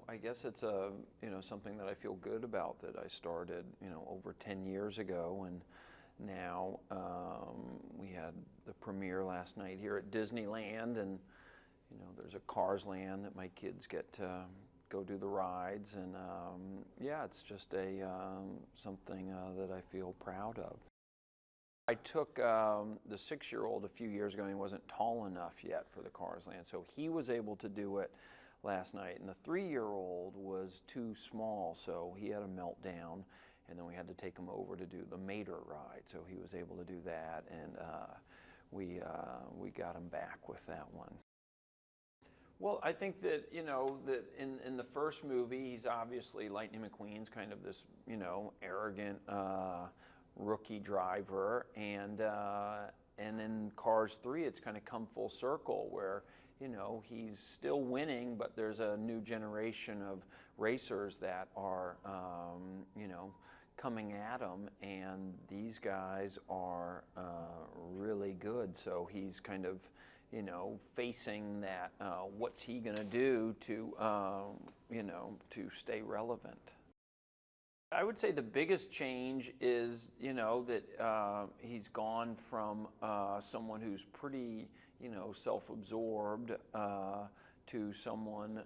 I guess it's something that I feel good about, that I started, over 10 years ago, and now we had the premiere last night here at Disneyland, and there's a Cars Land that my kids get to go do the rides, and yeah, it's just something that I feel proud of. I took the 6-year-old a few years ago, and he wasn't tall enough yet for the Cars Land, so he was able to do it last night, and the 3-year-old was too small, so he had a meltdown, and then we had to take him over to do the Mater ride, so he was able to do that, and we got him back with that one. Well, I think that, that in the first movie, he's obviously, Lightning McQueen's kind of this, arrogant rookie driver, and in Cars 3, it's kind of come full circle where, he's still winning, but there's a new generation of racers that are, coming at him, and these guys are really good. So he's kind of, facing that, what's he gonna do to, to stay relevant. I would say the biggest change is, that he's gone from someone who's pretty, self-absorbed to someone,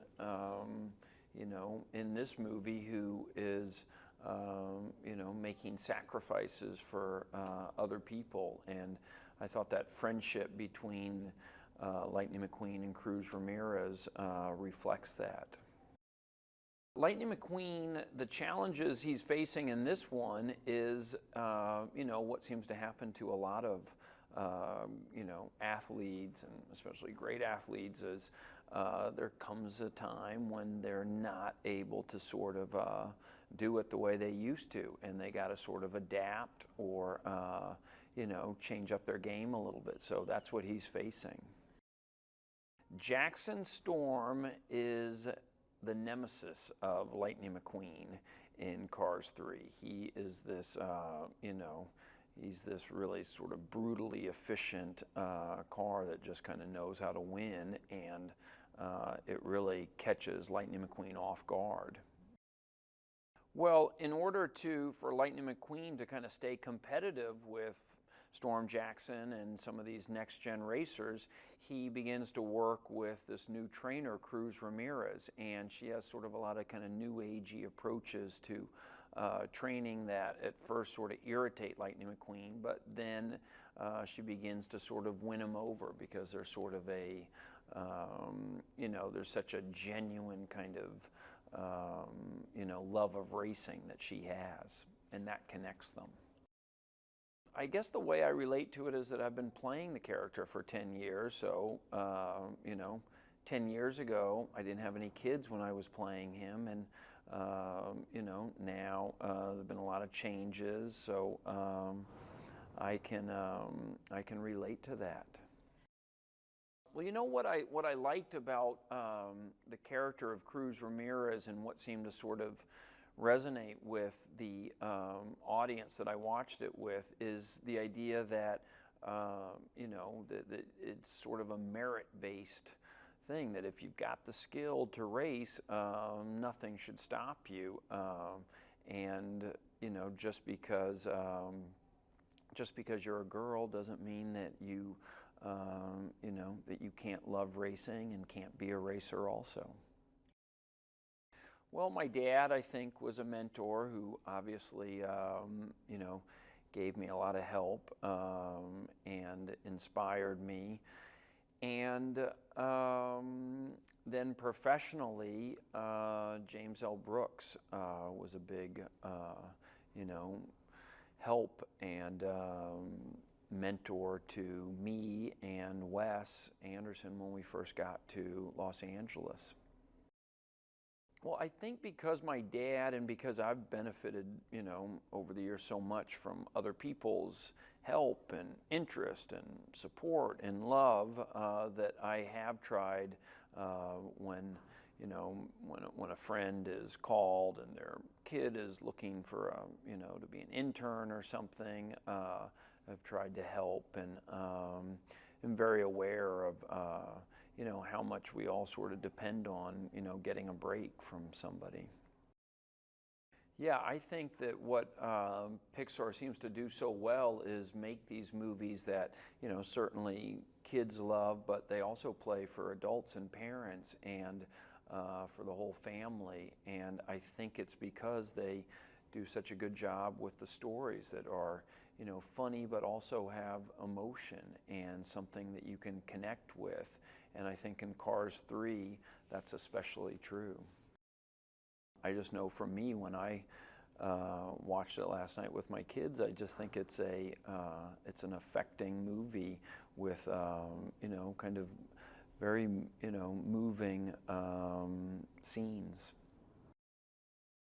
in this movie who is, making sacrifices for other people. And I thought that friendship between Lightning McQueen and Cruz Ramirez reflects that. Lightning McQueen, the challenges he's facing in this one is, what seems to happen to a lot of, athletes, and especially great athletes, is there comes a time when they're not able to sort of do it the way they used to, and they got to sort of adapt or, change up their game a little bit. So that's what he's facing. Jackson Storm is the nemesis of Lightning McQueen in Cars 3. He is this, he's this really sort of brutally efficient car that just kind of knows how to win, and it really catches Lightning McQueen off guard. Well, in order for Lightning McQueen to kind of stay competitive with Storm Jackson and some of these next-gen racers, he begins to work with this new trainer, Cruz Ramirez, and she has sort of a lot of kind of new-agey approaches to training that at first sort of irritate Lightning McQueen, but then she begins to sort of win him over because there's sort of a, there's such a genuine kind of, love of racing that she has, and that connects them. I guess the way I relate to it is that I've been playing the character for 10 years, so, 10 years ago, I didn't have any kids when I was playing him, and, now there have been a lot of changes, so I can relate to that. Well, what I liked about the character of Cruz Ramirez, and what seemed to sort of resonate with the audience that I watched it with, is the idea that that it's sort of a merit-based thing, that if you've got the skill to race, nothing should stop you, and just because you're a girl doesn't mean that you that you can't love racing and can't be a racer also. Well, my dad, I think, was a mentor who obviously, gave me a lot of help and inspired me. And then professionally, James L. Brooks was a big, help and mentor to me and Wes Anderson when we first got to Los Angeles. Well, I think because my dad, and because I've benefited, over the years so much from other people's help and interest and support and love, that I have tried when a friend is called and their kid is looking for to be an intern or something, I've tried to help, and am very aware of you know, how much we all sort of depend on, you know, getting a break from somebody. Yeah, I think that what Pixar seems to do so well is make these movies that, you know, certainly kids love, but they also play for adults and parents and for the whole family. And I think it's because they do such a good job with the stories that are, you know, funny, but also have emotion and something that you can connect with. And I think in Cars 3, that's especially true. I just know for me, when I watched it last night with my kids, I just think it's an affecting movie with you know, kind of very, you know, moving scenes.